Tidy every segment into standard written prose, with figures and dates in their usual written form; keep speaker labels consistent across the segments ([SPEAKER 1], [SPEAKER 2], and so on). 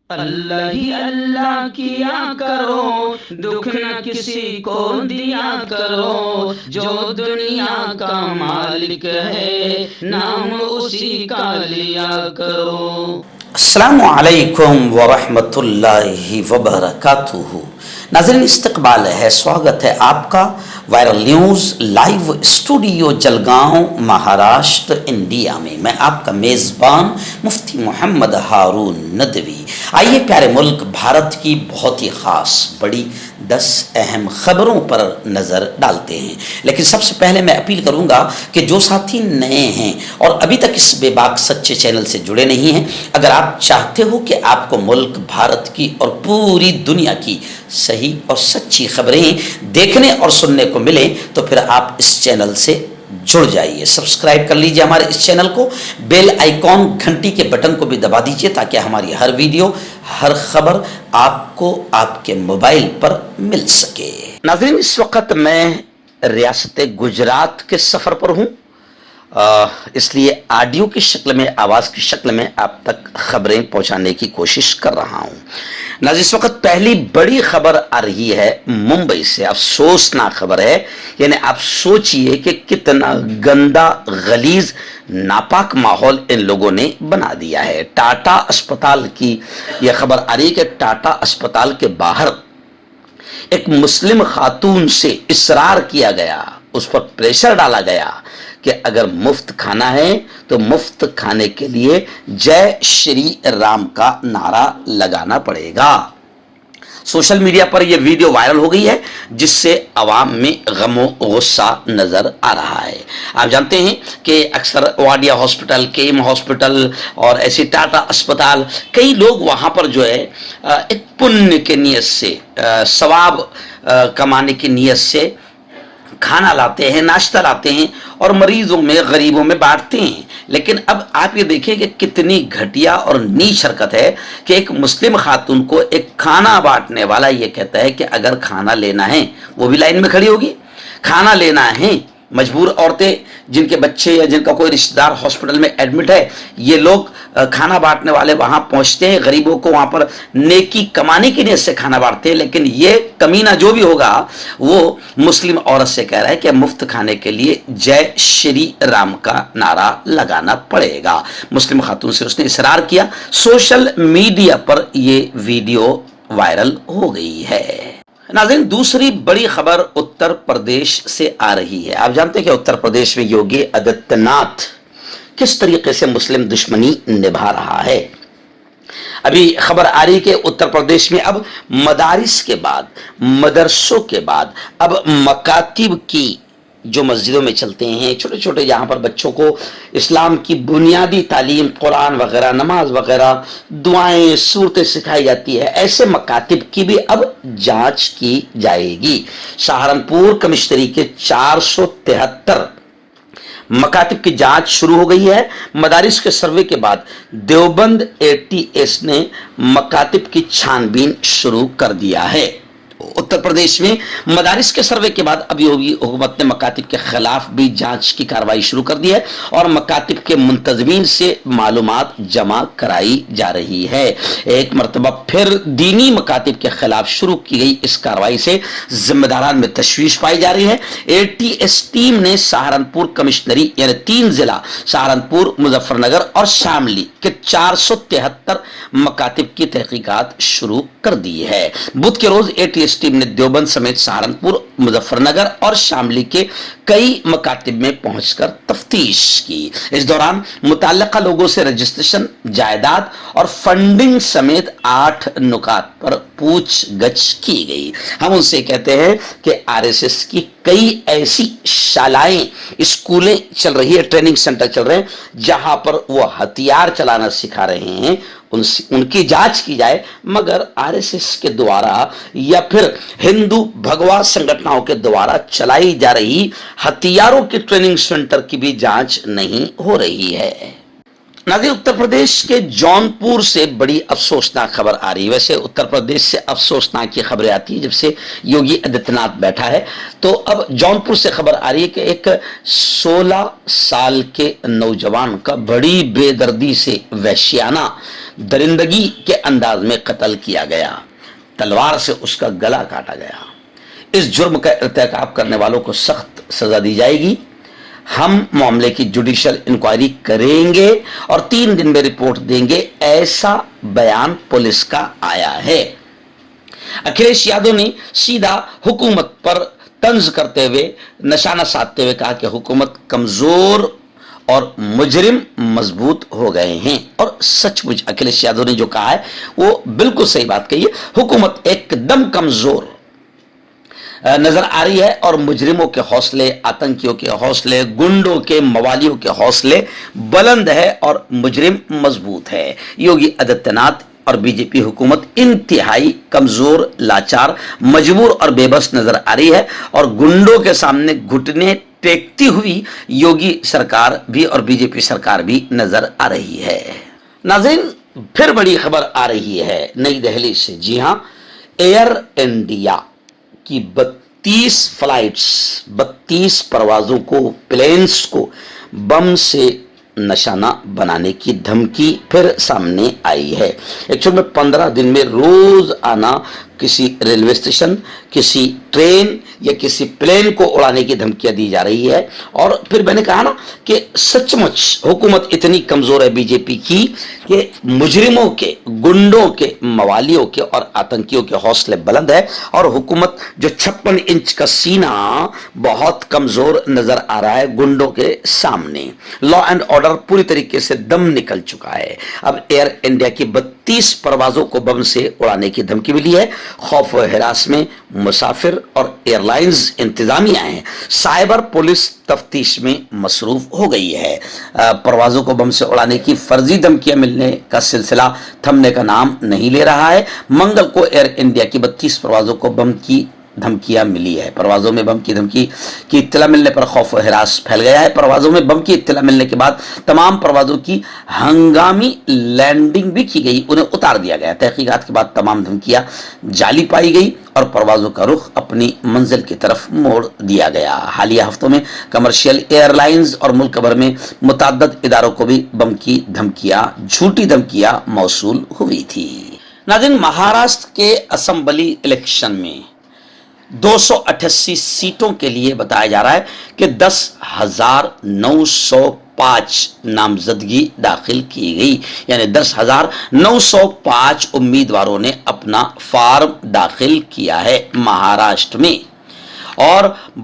[SPEAKER 1] اللہ ہی اللہ کیا کرو، دکھ نہ کسی کو دیا کرو، جو دنیا کا مالک ہے نام اسی کا لیا کرو۔
[SPEAKER 2] السلام علیکم ورحمۃ اللہ وبرکاتہ۔ ناظرین، استقبال ہے، سواگت ہے آپ کا viral news live studio Jalgaon Maharashtra India میں۔ میں آپ کا میزبان مفتی محمد ہارون ندوی۔ آئیے پیارے ملک بھارت کی بہت ہی خاص بڑی 10 اہم خبروں پر نظر ڈالتے ہیں، لیکن سب سے پہلے میں اپیل کروں گا کہ جو ساتھی نئے ہیں اور ابھی تک اس بے باک سچے چینل سے جڑے نہیں ہیں، اگر آپ چاہتے ہو کہ آپ کو ملک بھارت کی اور پوری دنیا کی صحیح اور سچی خبریں دیکھنے اور سننے کو ملیں تو پھر آپ اس چینل سے جڑ جائیے، سبسکرائب کر لیجئے ہمارے اس چینل کو، بیل آئیکن گھنٹی کے بٹن کو بھی دبا دیجئے تاکہ ہماری ہر ویڈیو، ہر خبر آپ کو آپ کے موبائل پر مل سکے۔ ناظرین، اس وقت میں ریاست گجرات کے سفر پر ہوں، اس لیے آڈیو کی شکل میں، آواز کی شکل میں آپ تک خبریں پہنچانے کی کوشش کر رہا ہوں۔ ناظرین، اس وقت پہلی بڑی خبر آ رہی ہے ممبئی سے، افسوسناک خبر ہے۔ یعنی آپ سوچئے کہ کتنا گندا، غلیظ، ناپاک ماحول ان لوگوں نے بنا دیا ہے۔ ٹاٹا اسپتال کی یہ خبر آ رہی ہے کہ ٹاٹا اسپتال کے باہر ایک مسلم خاتون سے اصرار کیا گیا، اس پر پریشر ڈالا گیا کہ اگر مفت کھانا ہے تو مفت کھانے کے لیے جے شری رام کا نعرہ لگانا پڑے گا۔ سوشل میڈیا پر یہ ویڈیو وائرل ہو گئی ہے، جس سے عوام میں غم و غصہ نظر آ رہا ہے۔ آپ جانتے ہیں کہ اکثر واڈیا ہاسپٹل، کیم ہاسپٹل اور ایسی ٹاٹا اسپتال، کئی لوگ وہاں پر جو ہے ایک پنیہ کی نیت سے، ثواب کمانے کی نیت سے کھانا لاتے ہیں، ناشتہ لاتے ہیں اور مریضوں میں، غریبوں میں بانٹتے ہیں۔ لیکن اب آپ یہ دیکھیں کہ کتنی گھٹیا اور نیچ حرکت ہے کہ ایک مسلم خاتون کو ایک کھانا بانٹنے والا یہ کہتا ہے کہ اگر کھانا لینا ہے، وہ بھی لائن میں کھڑی ہوگی، کھانا لینا ہے۔ مجبور عورتیں جن کے بچے یا جن کا کوئی رشتہ دار ہاسپٹل میں ایڈمٹ ہے، یہ لوگ کھانا بانٹنے والے وہاں پہنچتے ہیں، غریبوں کو وہاں پر نیکی کمانے کی نیت سے کھانا بانٹتے ہیں۔ لیکن یہ کمینہ جو بھی ہوگا وہ مسلم عورت سے کہہ رہا ہے کہ مفت کھانے کے لیے جے شری رام کا نعرہ لگانا پڑے گا۔ مسلم خاتون سے اس نے اصرار کیا۔ سوشل میڈیا پر یہ ویڈیو وائرل ہو گئی ہے۔ ناظرین، دوسری بڑی خبر اتر پردیش سے آ رہی ہے۔ آپ جانتے ہیں کہ اتر پردیش میں یوگی آدتیہ ناتھ کس طریقے سے مسلم دشمنی نبھا رہا ہے۔ ابھی خبر آ رہی کہ اتر پردیش میں اب مدارس کے بعد، مدرسوں کے بعد اب مکاتب کی جو مسجدوں میں چلتے ہیں، چھوٹے چھوٹے جہاں پر بچوں کو اسلام کی بنیادی تعلیم، قرآن وغیرہ، نماز وغیرہ، دعائیں، سورتیں سکھائی جاتی ہے، ایسے مکاتب کی بھی اب جانچ کی جائے گی۔ سہارنپور کمشنری کے 473 مکاتب کی جانچ شروع ہو گئی ہے۔ مدارس کے سروے کے بعد دیوبند ATS نے مکاتب کی چھان بین شروع کر دیا ہے۔ اتر پردیش میں مدارس کے سروے کے بعد اب یوگی حکومت نے مکاتب کے خلاف بھی جانچ کی کارروائی شروع کر دی ہے اور مکاتب کے منتظمین سے معلومات جمع کرائی جا رہی ہے۔ ایک مرتبہ پھر دینی مکاتب کے خلاف شروع کی گئی اس کارروائی سے ذمہ داران میں تشویش پائی جا رہی ہے۔ ATS ٹیم نے سہارنپور کمشنری یعنی 3 ضلع سہارنپور، مظفر نگر اور شاملی کے 473 مکاتب کی تحقیقات شروع کر دی ہے۔ بدھ کے روز ATS ٹیم نے دیوبند سمیت سہارنپور، مظفر نگر اور شاملی کے کئی مکاتب میں پہنچ کر تفتیش کی۔ اس دوران متعلقہ لوگوں سے رجسٹریشن، جائیداد اور فنڈنگ سمیت 8 نکات پر پوچھ گچھ کی گئی۔ ہم ان سے کہتے ہیں کہ RSS کی کئی ایسی شالائیں، اسکولیں چل رہی ہے، ٹریننگ سینٹر چل رہے ہیں جہاں پر وہ ہتھیار چلانا سکھا رہے ہیں، ان کی جانچ کی جائے، مگر RSS کے دوارا یا پھر ہندو بھگوا سنگھٹنوں کے دوارا چلائی جا رہی ہتھیاروں کی ٹریننگ سینٹر کی بھی جانچ نہیں ہو رہی ہے۔ ناظرین، اتر پردیش کے جونپور سے بڑی افسوسناک خبر آ رہی ہے۔ ویسے اتر پردیش سے افسوسناک کی خبریں آتی ہیں جب سے یوگی آدتیہ ناتھ بیٹھا ہے، تو اب جونپور سے خبر آ رہی ہے کہ ایک 16 سال کے نوجوان کا بڑی بے دردی سے وحشیانہ درندگی کے انداز میں قتل کیا گیا، تلوار سے اس کا گلا کاٹا گیا۔ اس جرم کا ارتکاب کرنے والوں کو سخت سزا دی جائے گی۔ ہم معاملے کی جوڈیشل انکوائری کریں گے اور 3 دن میں رپورٹ دیں گے، ایسا بیان پولیس کا آیا ہے۔ اکھلیش یادو نے سیدھا حکومت پر طنز کرتے ہوئے، نشانہ سادھتے ہوئے کہا کہ حکومت کمزور اور مجرم مضبوط ہو گئے ہیں، اور سچ مچ اکھلیش یادو نے جو کہا ہے وہ بالکل صحیح بات کہی ہے۔ حکومت ایک دم کمزور نظر آ رہی ہے اور مجرموں کے حوصلے، آتنکیوں کے حوصلے، گنڈوں کے، موالیوں کے حوصلے بلند ہے اور مجرم مضبوط ہے۔ یوگی آدتیہ ناتھ اور بی جے پی حکومت انتہائی کمزور، لاچار، مجبور اور بے بس نظر آ رہی ہے، اور گنڈوں کے سامنے گھٹنے ٹیکتی ہوئی یوگی سرکار بھی اور بی جے پی سرکار بھی نظر آ رہی ہے۔ ناظرین، پھر بڑی خبر آ رہی ہے نئی دہلی سے۔ جی ہاں، ایئر انڈیا کی 32 فلائٹس، 32 پروازوں کو، پلینس کو بم سے نشانہ بنانے کی دھمکی پھر سامنے آئی ہے۔ ایکچوئل میں 15 دن میں روز آنا کسی ریلوے اسٹیشن، کسی ٹرین یا کسی پلین کو اڑانے کی دھمکیاں دی جا رہی ہے۔ اور پھر میں نے کہا نا کہ سچ مچ حکومت اتنی کمزور ہے بی جے پی کی کہ مجرموں کے، گنڈوں کے، موالیوں کے اور آتنکیوں کے حوصلے بلند ہے، اور حکومت جو 56 انچ کا سینہ بہت کمزور نظر آ رہا ہے گنڈوں کے سامنے۔ لا اینڈ آرڈر پوری طریقے سے دم نکل چکا ہے۔ اب ایئر انڈیا کی 32 پروازوں کو بم سے اڑانے کی دھمکی ملی ہے۔ خوف و ہراس میں مسافر اور ایئر لائنز انتظامیہ ہیں۔ سائبر پولیس تفتیش میں مصروف ہو گئی ہے۔ پروازوں کو بم سے اڑانے کی فرضی دھمکیاں ملنے کا سلسلہ تھمنے کا نام نہیں لے رہا ہے۔ منگل کو ایئر انڈیا کی 32 پروازوں کو بم کی دھمکیاں ملی ہے۔ پروازوں میں بم کی دھمکی کی اطلاع ملنے پر خوف و ہراس پھیل گیا ہے۔ پروازوں میں بم کی اطلاع ملنے کے بعد تمام پروازوں کی ہنگامی لینڈنگ بھی کی گئی، انہیں اتار دیا گیا۔ تحقیقات کے بعد تمام دھمکیاں جعلی پائی گئی اور پروازوں کا رخ اپنی منزل کی طرف موڑ دیا گیا۔ حالیہ ہفتوں میں کمرشل ایئر لائنز اور ملک بھر میں متعدد اداروں کو بھی بم کی دھمکیاں، جھوٹی دھمکیاں موصول ہوئی تھی۔ ناظرین، مہاراشٹر کے اسمبلی الیکشن میں 288 سیٹوں کے لیے بتایا جا رہا ہے کہ 10,905 نامزدگی داخل کی گئی، یعنی 10,905 امیدواروں نے اپنا فارم داخل کیا ہے مہاراشٹر میں، اور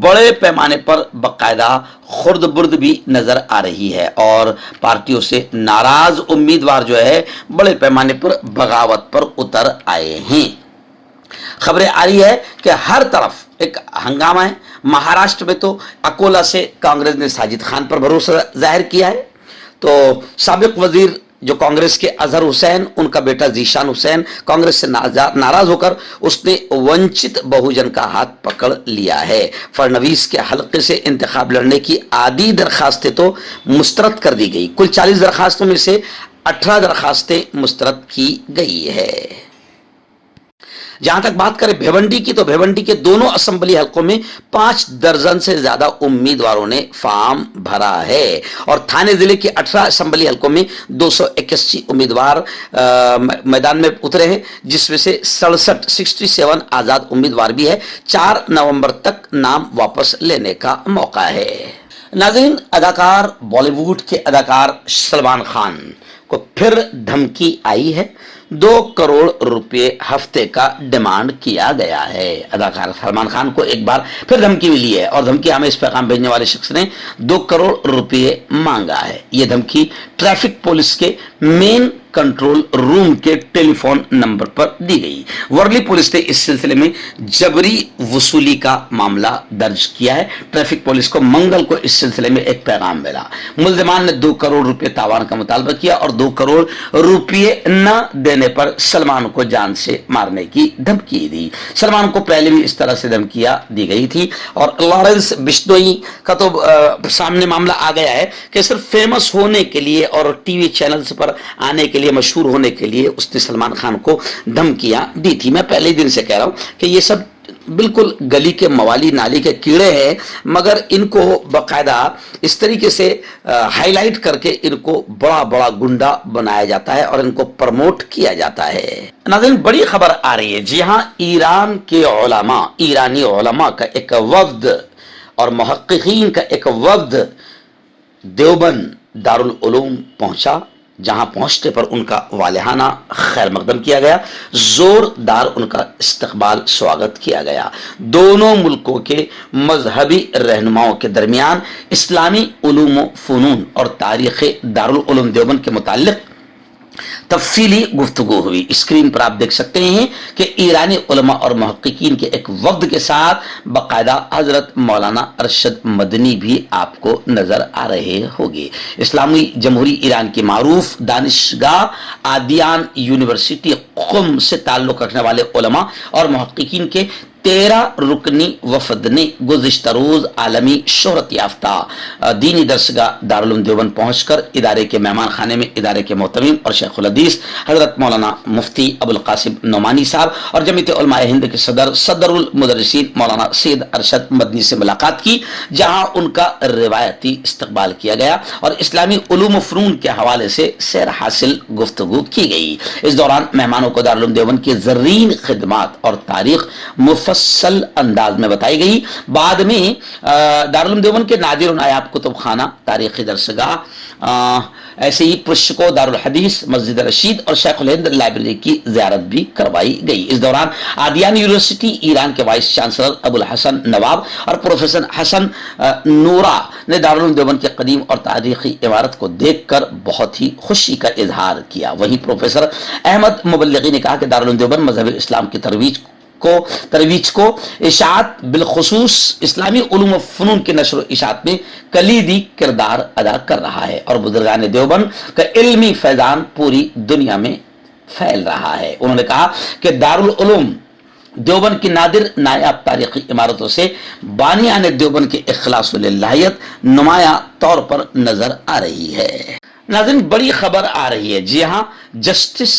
[SPEAKER 2] بڑے پیمانے پر باقاعدہ خرد برد بھی نظر آ رہی ہے، اور پارٹیوں سے ناراض امیدوار جو ہے بڑے پیمانے پر بغاوت پر اتر آئے ہیں۔ خبریں آ رہی ہے کہ ہر طرف ایک ہنگامہ ہے۔ مہاراشٹر میں تو اکولا سے کانگریس نے ساجد خان پر بھروسہ ظاہر کیا ہے، تو سابق وزیر جو کانگریس کے اظہر حسین، ان کا بیٹا ذیشان حسین کانگریس سے ناراض ہو کر اس نے ونچت بہوجن کا ہاتھ پکڑ لیا ہے۔ فرنویس کے حلقے سے انتخاب لڑنے کی آدھی درخواستیں تو مسترد کر دی گئی۔ کل 40 درخواستوں میں سے 18 درخواستیں مسترد کی گئی ہے۔ جہاں تک بات کریں بھیونڈی کی، تو بھیونڈی کے دونوں اسمبلی حلقوں میں 5 درجن سے زیادد امیدواروں نے فارم بھرا ہے، اور تھانے ضلع کے 18 اسمبلی حلقوں میں 281 امیدوار میدان میں اترے ہیں، جس میں سے 67 آزاد امیدوار بھی ہے۔ 4 نومبر تک نام واپس لینے کا موقع ہے۔ ناظرین، اداکار بالی ووڈ کے اداکار سلمان خان کو پھر دھمکی آئی ہے۔ 2 کروڑ روپے ہفتے کا ڈیمانڈ کیا گیا ہے۔ اداکار سلمان خان کو ایک بار پھر دھمکی ملی ہے، اور دھمکی ہمیں اس پیغام بھیجنے والے شخص نے 2 کروڑ روپے مانگا ہے۔ یہ دھمکی ٹریفک پولیس کے مین کنٹرول روم کے ٹیلی فون نمبر پر دی گئی۔ ورلی پولیس نے اس سلسلے میں جبری وصولی کا معاملہ درج کیا ہے۔ ٹریفک پولیس کو منگل کو اس سلسلے میں ایک پیغام ملا۔ ملزمان نے 2 کروڑ روپے تاوان کا مطالبہ کیا اور 2 کروڑ روپے نہ دینے پر سلمان کو جان سے مارنے کی دھمکی دی۔ سلمان کو پہلے بھی اس طرح سے دھمکیاں دی گئی تھی، اور لارنس بشنوئی کا تو سامنے معاملہ آ گیا ہے کہ صرف فیمس ہونے کے لیے اور ٹی وی چینلز پر آنے کے لیے، مشہور ہونے کے لیے اس نے سلمان خان کو دھمکیاں دی تھی۔ میں پہلے دن سے کہہ رہا ہوں کہ یہ سب بالکل گلی کے موالی نالی کے کیڑے ہیں، مگر ان کو باقاعدہ اس طریقے سے ہائی لائٹ کر کے ان کو بڑا بڑا گنڈا بنایا جاتا ہے اور ان کو پروموٹ کیا جاتا ہے۔ ناظرین بڑی خبر آ رہی ہے، جی ہاں، ایران کے علماء، ایرانی علماء کا ایک وفد اور محققین کا ایک وفد دیوبند دارالعلوم پہنچا، جہاں پہنچنے پر ان کا والہانہ خیر مقدم کیا گیا، زوردار ان کا استقبال سواگت کیا گیا۔ دونوں ملکوں کے مذہبی رہنماؤں کے درمیان اسلامی علوم و فنون اور تاریخ دارالعلوم دیوبند کے متعلق تفصیلی گفتگو ہوئی۔ اسکرین پر آپ دیکھ سکتے ہیں کہ ایرانی علماء اور محققین کے ایک وفد کے ساتھ باقاعدہ حضرت مولانا ارشد مدنی بھی آپ کو نظر آ رہے ہوگے۔ اسلامی جمہوری ایران کی معروف دانشگاہ آدیان یونیورسٹی قم سے تعلق رکھنے والے علماء اور محققین کے 13 رکنی وفد نے گزشتہ روز عالمی شہرت یافتہ دینی درسگاہ دارالعلوم دیوبند پہنچ کر ادارے کے مہمان خانے میں ادارے کے محتمم اور شیخ الحدیث حضرت مولانا مفتی ابوالقاسم نعمانی صاحب اور جمعیت علماء ہند کے صدر المدرسین مولانا سید ارشد مدنی سے ملاقات کی، جہاں ان کا روایتی استقبال کیا گیا اور اسلامی علوم و فنون کے حوالے سے سیر حاصل گفتگو کی گئی۔ اس دوران مہمانوں کو دارالعلوم دیوبند کی زرعی خدمات اور تاریخ مفصل انداز میں بتائی گئی۔ بعد میں دارالعلوم دیوبند کے نادر و نایاب کتب خانہ، تاریخی درسگاہ، ایسے ہی پرشکو دارالحدیث، مسجد رشید اور شیخ الہند لائبریری کی زیارت بھی کروائی گئی۔ اس دوران آدیان یونیورسٹی ایران کے وائس چانسلر ابوالحسن نواب اور پروفیسر حسن نورا نے دارالعلوم دیوبند کے قدیم اور تاریخی عمارت کو دیکھ کر بہت ہی خوشی کا اظہار کیا۔ وہیں پروفیسر احمد مبلغی نے کہا کہ دارالعلوم دیوبند مذہب اسلام کی ترویج کو اشاعت بالخصوص اسلامی علوم و فنون کے نشر و اشاعت میں کلیدی کردار ادا کر رہا ہے اور بزرگان دیوبند کا علمی فیضان پوری دنیا میں پھیل رہا ہے۔ انہوں نے کہا کہ دارالعلوم دیوبند کی نادر نایاب تاریخی عمارتوں سے بانیان دیوبند کے اخلاص و للہیت نمایاں طور پر نظر آ رہی ہے۔ ناظرین بڑی خبر آ رہی ہے، جی ہاں، جسٹس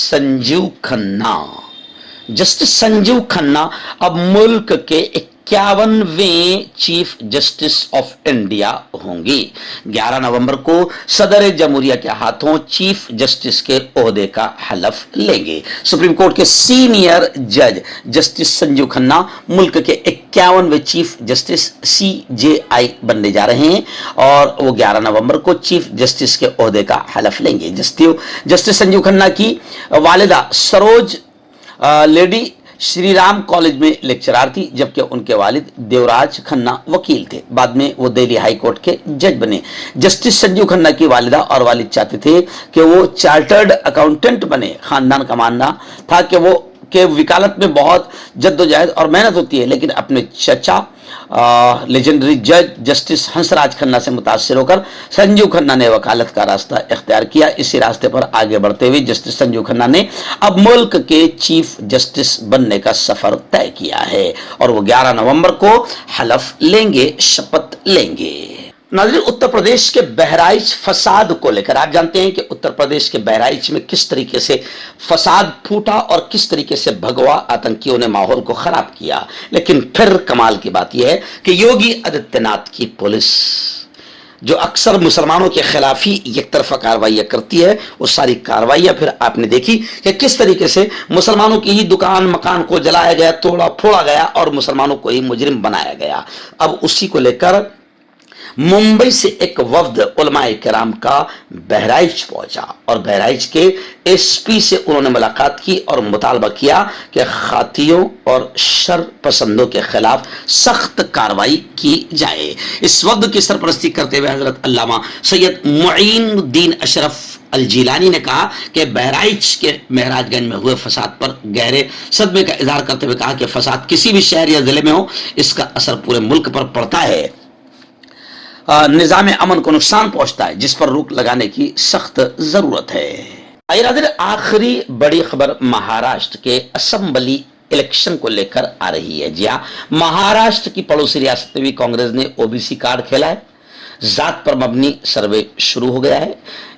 [SPEAKER 2] سنجیو کھنہ اب ملک کے 51ویں چیف جسٹس آف انڈیا ہوں گے۔ 11 نومبر کو صدر جمہوریہ کے ہاتھوں چیف جسٹس کے عہدے کا حلف لیں گے۔ سپریم کورٹ کے سینئر جج جسٹس سنجیو کھنہ ملک کے 51ویں چیف جسٹس CJI بننے جا رہے ہیں اور وہ 11 نومبر کو چیف جسٹس کے عہدے کا حلف لیں گے۔ جسٹس سنجیو کھنہ کی والدہ سروج لیڈی شری رام کالج میں لیکچرار تھی، جبکہ ان کے والد دیوراج کھنہ وکیل تھے۔ بعد میں وہ دہلی ہائی کورٹ کے جج بنے۔ جسٹس سنجیو کھنہ کی والدہ اور والد چاہتے تھے کہ وہ چارٹرڈ اکاؤنٹنٹ بنے۔ خاندان کا ماننا تھا کہ وکالت میں بہت جدوجہد اور محنت ہوتی ہے، لیکن اپنے چچا لیجنڈری جج جسٹس ہنس راج کھنہ سے متاثر ہو کر سنجیو کھنہ نے وکالت کا راستہ اختیار کیا۔ اسی راستے پر آگے بڑھتے ہوئے جسٹس سنجیو کھنہ نے اب ملک کے چیف جسٹس بننے کا سفر طے کیا ہے اور وہ 11 نومبر کو حلف لیں گے، شپت لیں گے۔ ناظرین اتر پردیش کے بہرائچ فساد کو لے کر آپ جانتے ہیں کہ اتر پردیش کے بہرائچ میں کس طریقے سے فساد پھوٹا اور کس طریقے سے بھگوا آتنکیوں نے ماحول کو خراب کیا، لیکن پھر کمال کی بات یہ ہے کہ یوگی آدتیہ ناتھ کی پولیس جو اکثر مسلمانوں کے خلاف ہی یک طرفہ کارروائیاں کرتی ہے، وہ ساری کارروائیاں پھر آپ نے دیکھی کہ کس طریقے سے مسلمانوں کی ہی دکان مکان کو جلایا گیا، توڑا پھوڑا گیا اور مسلمانوں کو ہی مجرم بنایا گیا۔ اب اسی کو لے کر ممبئی سے ایک وفد علماء کرام کا بہرائچ پہنچا اور بہرائچ کے SP سے انہوں نے ملاقات کی اور مطالبہ کیا کہ خاطیوں اور شر پسندوں کے خلاف سخت کارروائی کی جائے۔ اس وفد کی سرپرستی کرتے ہوئے حضرت علامہ سید معین الدین اشرف الجیلانی نے کہا کہ بہرائچ کے مہراج گنج میں ہوئے فساد پر گہرے صدمے کا اظہار کرتے ہوئے کہا کہ فساد کسی بھی شہر یا ضلع میں ہو، اس کا اثر پورے ملک پر پڑتا ہے، نظام امن کو نقصان پہنچتا ہے، جس پر روک لگانے کی سخت ضرورت ہے۔ آخری بڑی خبر مہاراشٹر کے اسمبلی الیکشن کو لے کر آ رہی ہے۔ جی ہاں، مہاراشٹر کی پڑوسی ریاست میں بھی کانگریس نے OBC کارڈ کھیلا ہے۔ ذات پر مبنی سروے شروع ہو گیا ہے۔